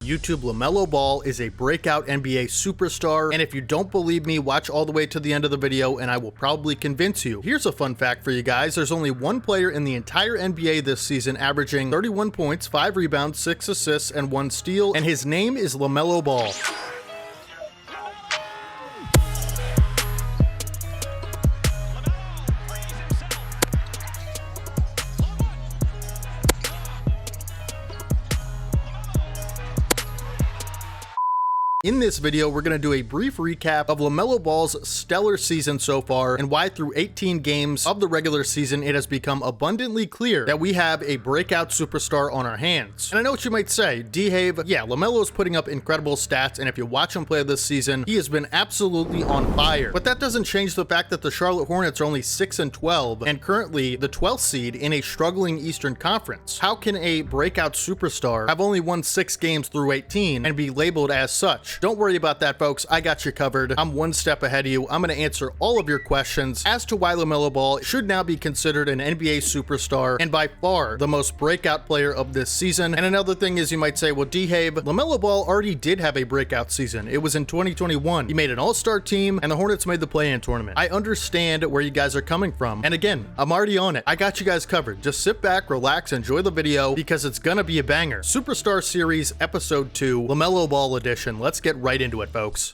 YouTube, LaMelo Ball is a breakout NBA superstar, and if you don't believe me, watch all the way to the end of the video and I will probably convince you. Here's a fun fact for you guys. There's only one player in the entire NBA this season averaging 31 points, 5 rebounds, 6 assists, and 1 steal, and his name is LaMelo Ball. In this video, we're going to do a brief recap of LaMelo Ball's stellar season so far and why through 18 games of the regular season, it has become abundantly clear that we have a breakout superstar on our hands. And I know what you might say, D-Have, yeah, LaMelo's putting up incredible stats, and if you watch him play this season, he has been absolutely on fire. But that doesn't change the fact that the Charlotte Hornets are only 6-12 and currently the 12th seed in a struggling Eastern Conference. How can a breakout superstar have only won 6 games through 18 and be labeled as such? Don't worry about that, folks. I got you covered. I'm one step ahead of you. I'm going to answer all of your questions as to why LaMelo Ball should now be considered an NBA superstar and by far the most breakout player of this season. And another thing is, you might say, well, D-Have, LaMelo Ball already did have a breakout season. It was in 2021. He made an all-star team and the Hornets made the play-in tournament. I understand where you guys are coming from. And again, I'm already on it. I got you guys covered. Just sit back, relax, enjoy the video because it's going to be a banger. Superstar Series Episode 2, LaMelo Ball Edition. Let's get right into it, folks.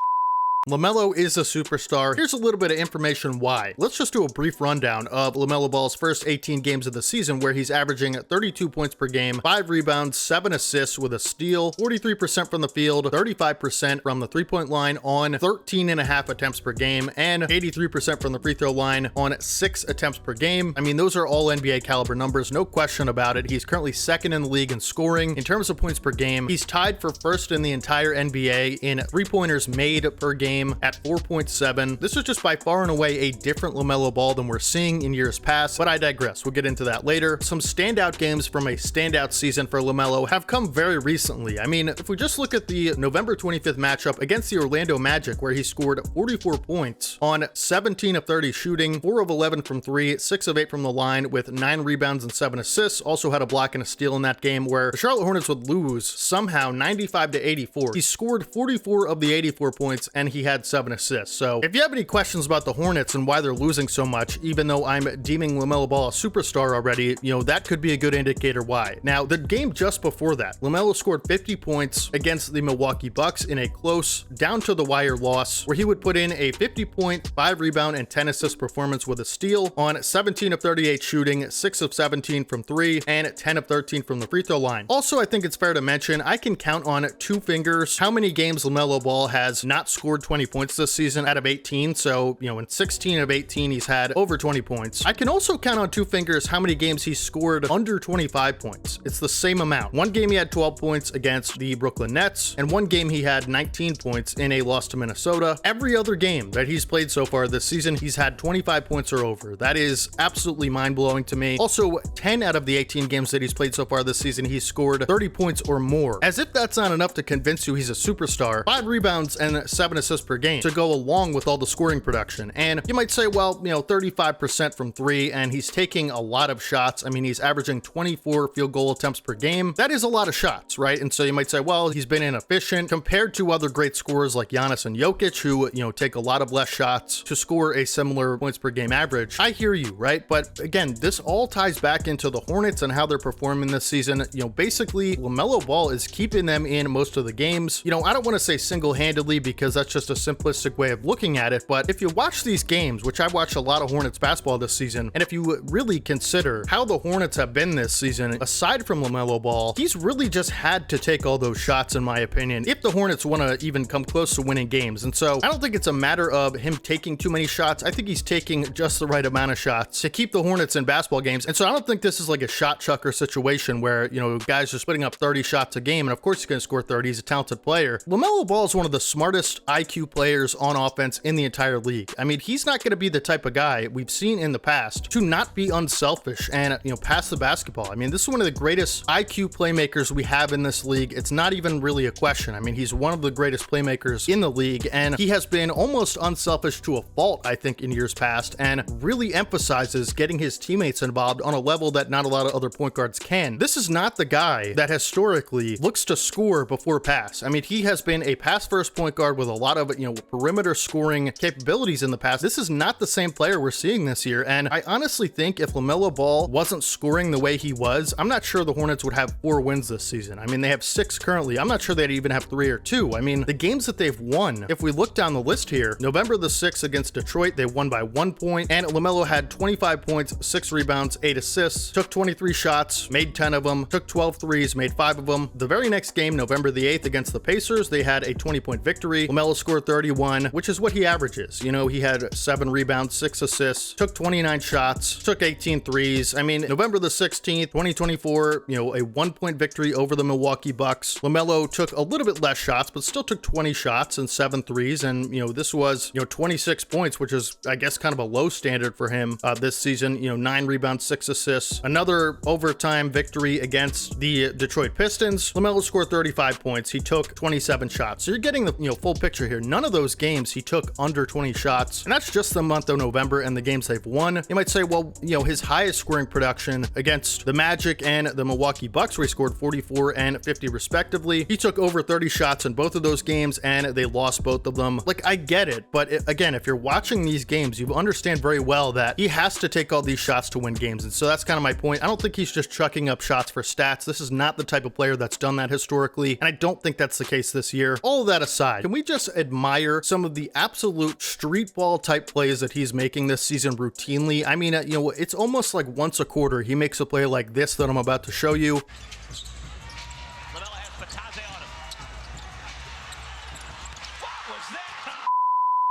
LaMelo is a superstar. Here's a little bit of information why. Let's just do a brief rundown of LaMelo Ball's first 18 games of the season, where he's averaging 32 points per game, 5 rebounds, 7 assists with a steal, 43% from the field, 35% from the three-point line on 13.5 attempts per game, and 83% from the free throw line on 6 attempts per game. I mean, those are all NBA caliber numbers, no question about it. He's currently second in the league in scoring. In terms of points per game, he's tied for first in the entire NBA in three-pointers made per game at 4.7. This is just by far and away a different LaMelo Ball than we're seeing in years past, but I digress. We'll get into that later. Some standout games from a standout season for LaMelo have come very recently. I mean, if we just look at the November 25th matchup against the Orlando Magic, where he scored 44 points on 17 of 30 shooting, 4 of 11 from 3, 6 of 8 from the line with 9 rebounds and 7 assists. Also had a block and a steal in that game, where the Charlotte Hornets would lose somehow 95 to 84. He scored 44 of the 84 points and he had 7 assists. So if you have any questions about the Hornets and why they're losing so much, even though I'm deeming LaMelo Ball a superstar already, you know, that could be a good indicator why. Now, the game just before that, LaMelo scored 50 points against the Milwaukee Bucks in a close, down to the wire loss, where he would put in a 50-point, 5 rebound, and 10 assist performance with a steal on 17 of 38 shooting, 6 of 17 from 3, and 10 of 13 from the free throw line. Also, I think it's fair to mention, I can count on 2 fingers how many games LaMelo Ball has not scored 20 points this season out of 18. So, you know, in 16 of 18, he's had over 20 points. I can also count on 2 fingers how many games he scored under 25 points. It's the same amount. One game he had 12 points against the Brooklyn Nets, and one game he had 19 points in a loss to Minnesota. Every other game that he's played so far this season, he's had 25 points or over. That is absolutely mind-blowing to me. Also, 10 out of the 18 games that he's played so far this season, he's scored 30 points or more. As if that's not enough to convince you he's a superstar, 5 rebounds and 7 assists per game to go along with all the scoring production. And you might say, well, you know, 35% from 3, and he's taking a lot of shots. I mean, he's averaging 24 field goal attempts per game. That is a lot of shots, right? And so you might say, well, he's been inefficient compared to other great scorers like Giannis and Jokic, who, you know, take a lot of less shots to score a similar points per game average. I hear you, right? But again, this all ties back into the Hornets and how they're performing this season. You know, basically, LaMelo Ball is keeping them in most of the games. You know, I don't want to say single-handedly because that's just a simplistic way of looking at it, but if you watch these games, which I've watched a lot of Hornets basketball this season, and if you really consider how the Hornets have been this season, aside from LaMelo Ball, he's really just had to take all those shots, in my opinion, if the Hornets want to even come close to winning games. And so I don't think it's a matter of him taking too many shots. I think he's taking just the right amount of shots to keep the Hornets in basketball games. And so I don't think this is like a shot chucker situation where, you know, guys are splitting up 30 shots a game, and of course he's going to score 30. He's a talented player. LaMelo Ball is one of the smartest IQ IQ players on offense in the entire league. I mean, he's not going to be the type of guy we've seen in the past to not be unselfish and, pass the basketball. I mean, this is one of the greatest IQ playmakers we have in this league. It's not even really a question. I mean, he's one of the greatest playmakers in the league, and he has been almost unselfish to a fault, I think, in years past, and really emphasizes getting his teammates involved on a level that not a lot of other point guards can. This is not the guy that historically looks to score before pass. I mean, he has been a pass-first point guard with a lot of, perimeter scoring capabilities in the past. This is not the same player we're seeing this year, and I honestly think if LaMelo Ball wasn't scoring the way he was, I'm not sure the Hornets would have 4 wins this season. I mean, they have 6 currently. I'm not sure they'd even have 3 or 2. I mean, the games that they've won, if we look down the list here, November the 6th against Detroit, they won by 1 point, and LaMelo had 25 points, 6 rebounds, 8 assists, took 23 shots, made 10 of them, took 12 threes, made 5 of them. The very next game, November the 8th against the Pacers, they had a 20-point victory. LaMelo scored 31, which is what he averages. He had 7 rebounds, 6 assists, took 29 shots, took 18 threes. I mean, November the 16th, 2024, a 1-point victory over the Milwaukee Bucks. LaMelo took a little bit less shots, but still took 20 shots and 7 threes. And, this was, 26 points, which is, I guess, kind of a low standard for him this season. 9 rebounds, 6 assists. Another overtime victory against the Detroit Pistons. LaMelo scored 35 points. He took 27 shots. So you're getting the, full picture here. None of those games he took under 20 shots. And that's just the month of November and the games they've won. You might say, well, his highest scoring production against the Magic and the Milwaukee Bucks, where he scored 44 and 50 respectively. He took over 30 shots in both of those games, and they lost both of them. Like, I get it, but again, if you're watching these games, you understand very well that he has to take all these shots to win games. And so that's kind of my point. I don't think he's just chucking up shots for stats. This is not the type of player that's done that historically, and I don't think that's the case this year. All of that aside, can we just admire some of the absolute street ball type plays that he's making this season routinely? I mean, it's almost like once a quarter he makes a play like this that I'm about to show you.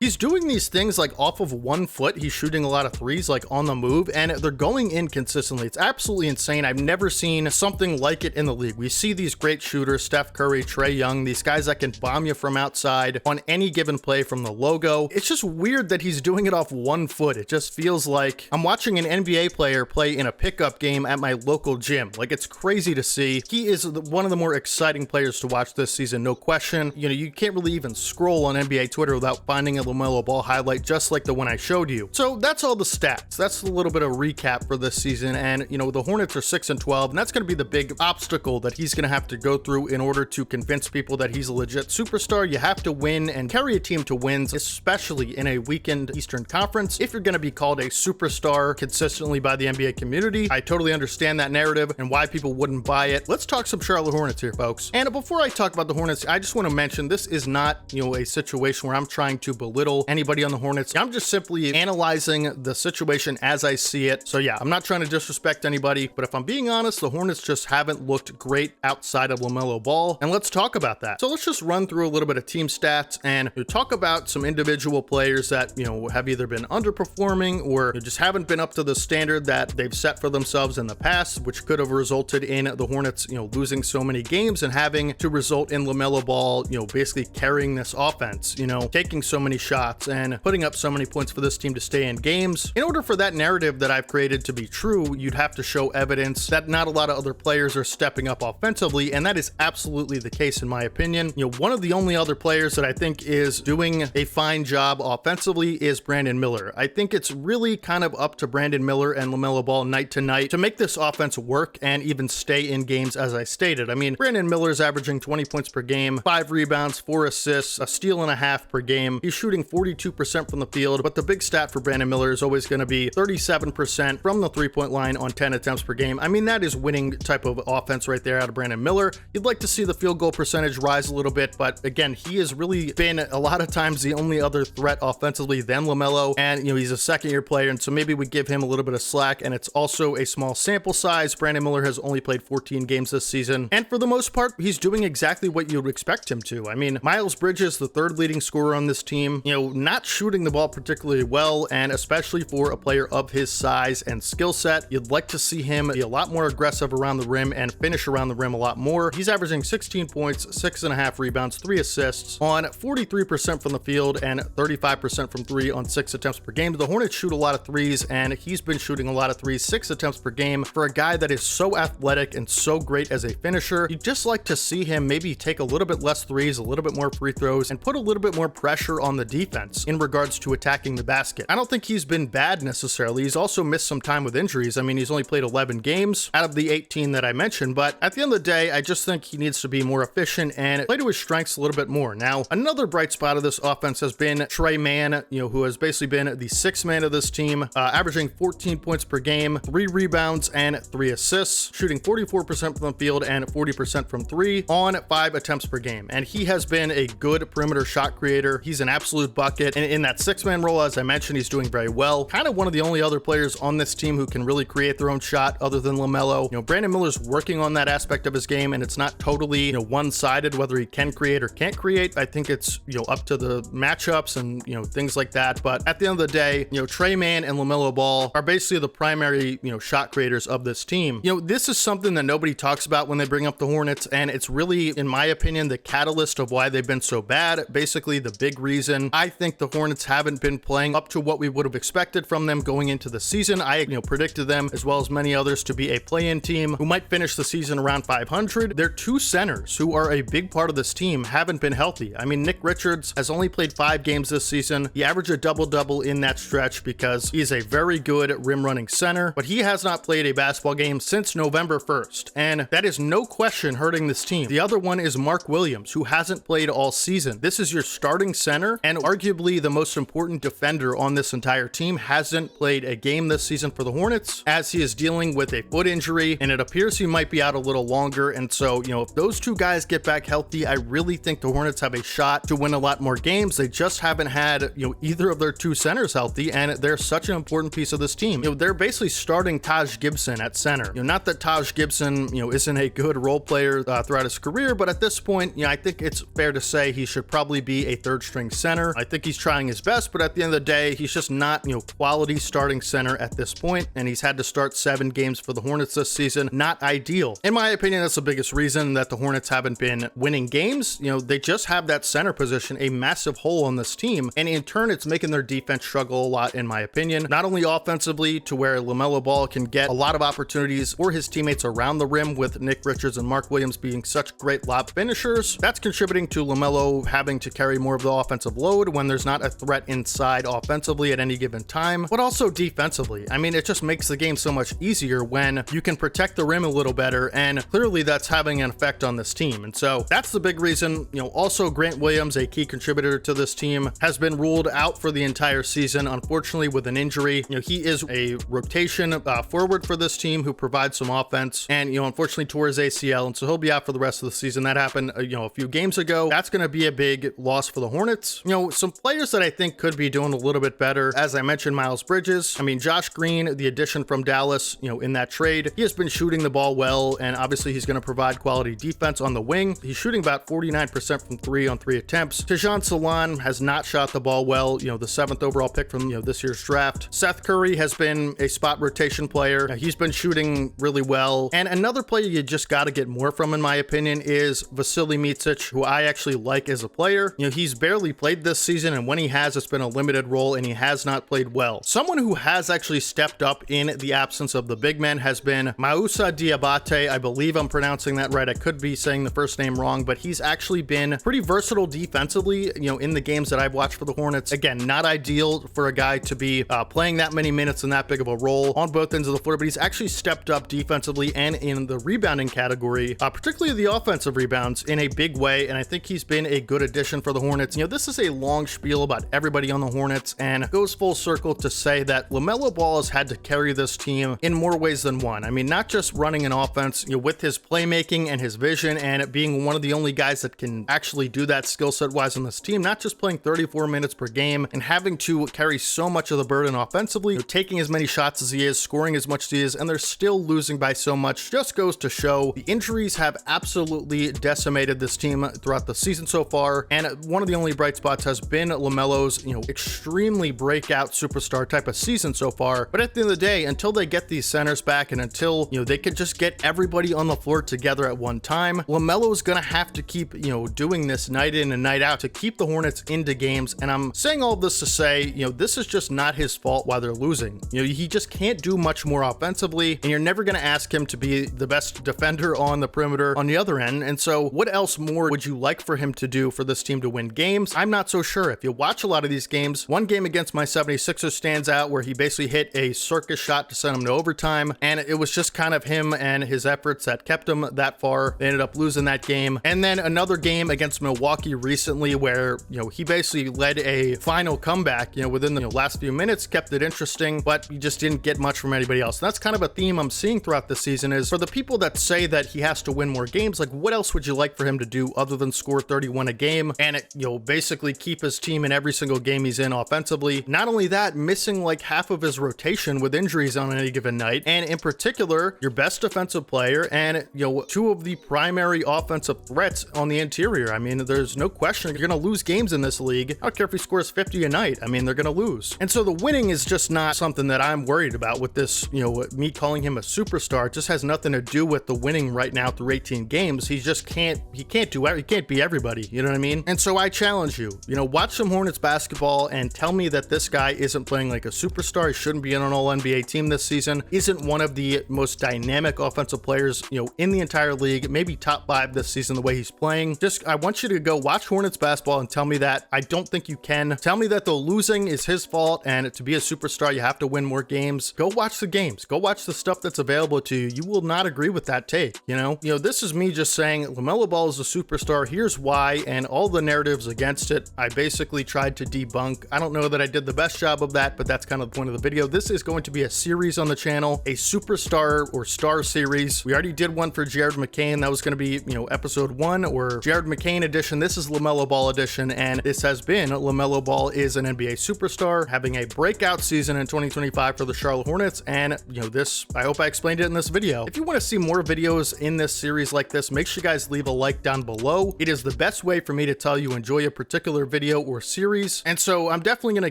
He's doing these things like off of 1 foot. He's shooting a lot of threes like on the move, and they're going in consistently. It's absolutely insane. I've never seen something like it in the league. We see these great shooters, Steph Curry, Trae Young, these guys that can bomb you from outside on any given play from the logo. It's just weird that he's doing it off 1 foot. It just feels like I'm watching an NBA player play in a pickup game at my local gym. Like, it's crazy to see. He is one of the more exciting players to watch this season, no question. You can't really even scroll on NBA Twitter without finding a LaMelo Ball highlight just like the one I showed you. So that's all the stats. That's a little bit of recap for this season, and the Hornets are 6-12, and that's going to be the big obstacle that he's going to have to go through in order to convince people that he's a legit superstar. You have to win and carry a team to wins, especially in a weakened Eastern Conference, if you're going to be called a superstar consistently by the NBA community. I totally understand that narrative and why people wouldn't buy it. Let's talk some Charlotte Hornets here, folks. And before I talk about the Hornets, I just want to mention this is not, a situation where I'm trying to belittle anybody on the Hornets. I'm just simply analyzing the situation as I see it. So yeah, I'm not trying to disrespect anybody, but if I'm being honest, the Hornets just haven't looked great outside of LaMelo Ball, and let's talk about that. So let's just run through a little bit of team stats and talk about some individual players that, have either been underperforming or just haven't been up to the standard that they've set for themselves in the past, which could have resulted in the Hornets, losing so many games and having to result in LaMelo Ball, basically carrying this offense, taking so many shots and putting up so many points for this team to stay in games. In order for that narrative that I've created to be true, you'd have to show evidence that not a lot of other players are stepping up offensively, and that is absolutely the case in my opinion. One of the only other players that I think is doing a fine job offensively is Brandon Miller. I think it's really kind of up to Brandon Miller and LaMelo Ball night to night to make this offense work and even stay in games, as I stated. I mean, Brandon Miller is averaging 20 points per game, 5 rebounds, 4 assists, a steal and a half per game. He's shooting 42% from the field, but the big stat for Brandon Miller is always going to be 37% from the three-point line on 10 attempts per game. I mean, that is winning type of offense right there out of Brandon Miller. You'd like to see the field goal percentage rise a little bit, but again, he has really been a lot of times the only other threat offensively than LaMelo, and he's a second-year player, and so maybe we give him a little bit of slack, and it's also a small sample size. Brandon Miller has only played 14 games this season, and for the most part, he's doing exactly what you would expect him to. I mean, Miles Bridges, the third leading scorer on this team, not shooting the ball particularly well, and especially for a player of his size and skill set, you'd like to see him be a lot more aggressive around the rim and finish around the rim a lot more. He's averaging 16 points, 6.5 rebounds, 3 assists on 43% from the field and 35% from 3 on 6 attempts per game. The Hornets shoot a lot of threes, and he's been shooting a lot of threes, 6 attempts per game. For a guy that is so athletic and so great as a finisher, you'd just like to see him maybe take a little bit less threes, a little bit more free throws, and put a little bit more pressure on the defense in regards to attacking the basket. I don't think he's been bad necessarily. He's also missed some time with injuries. I mean, he's only played 11 games out of the 18 that I mentioned, but at the end of the day, I just think he needs to be more efficient and play to his strengths a little bit more. Now, another bright spot of this offense has been Tre Mann, who has basically been the sixth man of this team, averaging 14 points per game, 3 rebounds, and 3 assists, shooting 44% from the field and 40% from 3 on 5 attempts per game. And he has been a good perimeter shot creator. He's an absolute bucket. And in that 6-man role, as I mentioned, he's doing very well. Kind of one of the only other players on this team who can really create their own shot other than LaMelo. Brandon Miller's working on that aspect of his game, and it's not totally, one-sided whether he can create or can't create. I think it's, up to the matchups and, things like that. But at the end of the day, Tre Mann and LaMelo Ball are basically the primary, shot creators of this team. This is something that nobody talks about when they bring up the Hornets, and it's really, in my opinion, the catalyst of why they've been so bad. Basically, the big reason I think the Hornets haven't been playing up to what we would have expected from them going into the season. I, predicted them, as well as many others, to be a play-in team who might finish the season around 500. Their 2 centers, who are a big part of this team, haven't been healthy. I mean, Nick Richards has only played 5 games this season. He averaged a double-double in that stretch because he's a very good rim-running center, but he has not played a basketball game since November 1st, and that is no question hurting this team. The other one is Mark Williams, who hasn't played all season. This is your starting center and arguably the most important defender on this entire team. Hasn't played a game this season for the Hornets, as he is dealing with a foot injury, and it appears he might be out a little longer. And so, if those 2 guys get back healthy, I really think the Hornets have a shot to win a lot more games. They just haven't had, either of their 2 centers healthy, and they're such an important piece of this team. They're basically starting Taj Gibson at center. Not that Taj Gibson, isn't a good role player throughout his career, but at this point, I think it's fair to say he should probably be a 3rd-string center. I think he's trying his best, but at the end of the day, he's just not, quality starting center at this point, and he's had to start 7 games for the Hornets this season. Not ideal. In my opinion, that's the biggest reason that the Hornets haven't been winning games. They just have that center position, a massive hole on this team, and in turn, it's making their defense struggle a lot, in my opinion. Not only offensively, to where LaMelo Ball can get a lot of opportunities for his teammates around the rim, with Nick Richards and Mark Williams being such great lob finishers. That's contributing to LaMelo having to carry more of the offensive load when there's not a threat inside offensively at any given time, but also defensively. I mean, it just makes the game so much easier when you can protect the rim a little better, and clearly that's having an effect on this team. And so that's the big reason. Also Grant Williams, a key contributor to this team, has been ruled out for the entire season, unfortunately, with an injury. He is a rotation forward for this team who provides some offense, and unfortunately tore his ACL, and so he'll be out for the rest of the season. That happened a few games ago. That's going to be a big loss for the Hornets. Some players that I think could be doing a little bit better, as I mentioned, Miles Bridges. I mean, Josh Green, the addition from Dallas, in that trade, he has been shooting the ball well, and obviously he's going to provide quality defense on the wing. He's shooting about 49% from 3 on 3 attempts. Tejan Salon has not shot the ball well, the 7th overall pick from this year's draft. Seth Curry has been a spot rotation player. He's been shooting really well. And another player you just got to get more from, in my opinion, is Vasilij Micic, who I actually like as a player. He's barely played this season, and when he has, it's been a limited role, and he has not played well. Someone who has actually stepped up in the absence of the big men has been Moussa Diabate. I believe I'm pronouncing that right. I could be saying the first name wrong, but he's actually been pretty versatile defensively, in the games that I've watched for the Hornets. Again, not ideal for a guy to be playing that many minutes in that big of a role on both ends of the floor, but he's actually stepped up defensively and in the rebounding category, particularly the offensive rebounds, in a big way, and I think he's been a good addition for the Hornets. This is a long spiel about everybody on the Hornets, and goes full circle to say that LaMelo Ball has had to carry this team in more ways than one. I mean, not just running an offense, with his playmaking and his vision, and it being one of the only guys that can actually do that skill set wise on this team, not just playing 34 minutes per game and having to carry so much of the burden offensively, taking as many shots as he is, scoring as much as he is, and they're still losing by so much, just goes to show the injuries have absolutely decimated this team throughout the season so far. And one of the only bright spots has been LaMelo's, extremely breakout superstar type of season so far. But at the end of the day, until they get these centers back and until, they could just get everybody on the floor together at one time, LaMelo's gonna have to keep, doing this night in and night out to keep the Hornets into games. And I'm saying all this to say, this is just not his fault why they're losing. He just can't do much more offensively, and you're never gonna ask him to be the best defender on the perimeter on the other end. And so what else more would you like for him to do for this team to win games? I'm not so sure. If you watch a lot of these games, one game against my 76ers stands out where he basically hit a circus shot to send him to overtime, and it was just kind of him and his efforts that kept him that far. They ended up losing that game. And then another game against Milwaukee recently where, he basically led a final comeback, within the last few minutes, kept it interesting, but he just didn't get much from anybody else. And that's kind of a theme I'm seeing throughout the season is for the people that say that he has to win more games, like what else would you like for him to do other than score 31 a game and basically keep his team in every single game he's in offensively? Not only that, missing like half of his rotation with injuries on any given night, and in particular, your best defensive player and, two of the primary offensive threats on the interior. I mean, there's no question you're going to lose games in this league. I don't care if he scores 50 a night. I mean, they're going to lose. And so the winning is just not something that I'm worried about with this, me calling him a superstar. It just has nothing to do with the winning right now through 18 games. He can't be everybody. You know what I mean? And so I challenge you, watch some Hornets basketball and tell me that this guy isn't playing like a superstar. He shouldn't be in an all NBA team this season. Isn't one of the most dynamic offensive players, in the entire league, maybe top 5 this season the way he's playing. I want you to go watch Hornets basketball and tell me that. I don't think you can. Tell me that the losing is his fault and to be a superstar, you have to win more games. Go watch the games. Go watch the stuff that's available to you. You will not agree with that take, This is me just saying LaMelo Ball is a superstar. Here's why, and all the narratives against it, I basically tried to debunk. I don't know that I did the best job of that, but that's kind of the point of the video. This is going to be a series on the channel, a superstar or star series. We already did one for Jared McCain. That was going to be, episode 1 or Jared McCain edition. This is LaMelo Ball edition, and this has been LaMelo Ball is an NBA superstar having a breakout season in 2025 for the Charlotte Hornets. And this, I hope I explained it in this video. If you want to see more videos in this series like this, make sure you guys leave a like down below. It is the best way for me to tell you enjoy a particular video or series. And so I'm definitely going to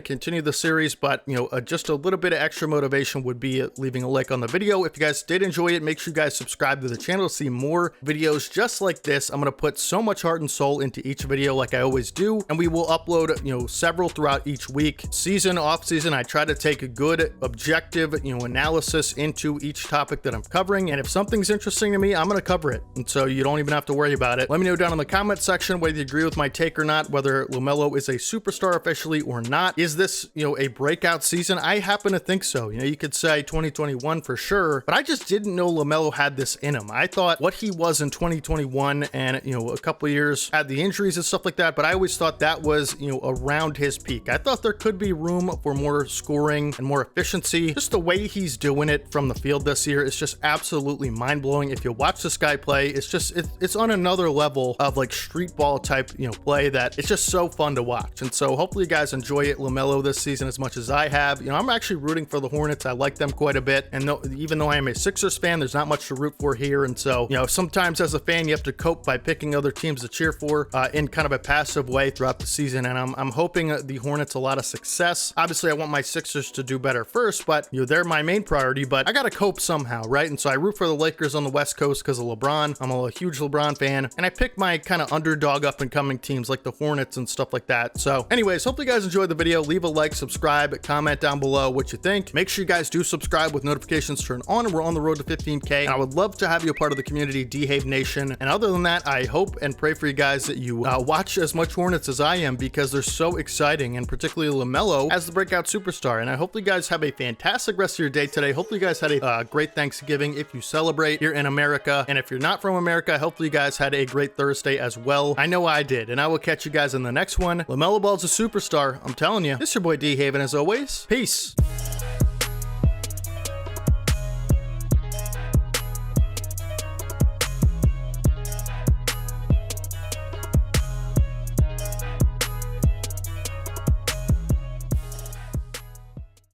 continue the series, but just a little bit of extra motivation would be leaving a like on the video. If you guys did enjoy it, make sure you guys subscribe to the channel to see more videos just like this. I'm going to put so much heart and soul into each video like I always do, and we will upload several throughout each week. Season, off season, I try to take a good objective analysis into each topic that I'm covering, and if something's interesting to me, I'm going to cover it, and so you don't even have to worry about it. Let me know down in the comment section whether you agree with my take or not, whether LaMelo is a superstar officially or not. Is this a breakout season? I happen to think so. You could say 2021 for sure, but I just didn't know LaMelo had this in him. I thought what he was in 2021 and a couple of years had the injuries and stuff like that, but I always thought that was around his peak. I thought there could be room for more scoring and more efficiency. Just the way he's doing it from the field this year is just absolutely mind-blowing. If you watch this guy play, it's on another level of like street ball type play that it's just so fun to watch. And so hopefully you guys enjoy it, LaMelo, this season as much as I have. I'm actually rooting for the Hornets. I like them quite a bit, and even though I am a Sixers fan, there's not much to root for here. And so sometimes as a fan you have to cope by picking other teams to cheer for in kind of a passive way throughout the season, and I'm hoping the Hornets a lot of success. Obviously I want my Sixers to do better first, but they're my main priority, but I gotta cope somehow, right? And so I root for the Lakers on the West Coast because of LeBron. I'm a huge LeBron fan, and I pick my kind of underdog up and coming teams like the Hornets and stuff like that. So anyways, hopefully you guys enjoyed the video. Leave a like, subscribe, comment down below what you think. Make sure you guys do subscribe with notifications turned on. We're on the road to 15K, and I would love to have you a part of the community, Dehave Nation. And other than that, I hope and pray for you guys that you watch as much Hornets as I am, because they're so exciting, and particularly LaMelo as the breakout superstar. And I hope you guys have a fantastic rest of your day today. Hopefully you guys had a great Thanksgiving if you celebrate here in America, and if you're not from America, hopefully you guys had a great Thursday as well. I know I did, and I will catch you guys in the next one. LaMelo Ball's a superstar, I'm telling you. This is your boy D-Haven, as always. Peace.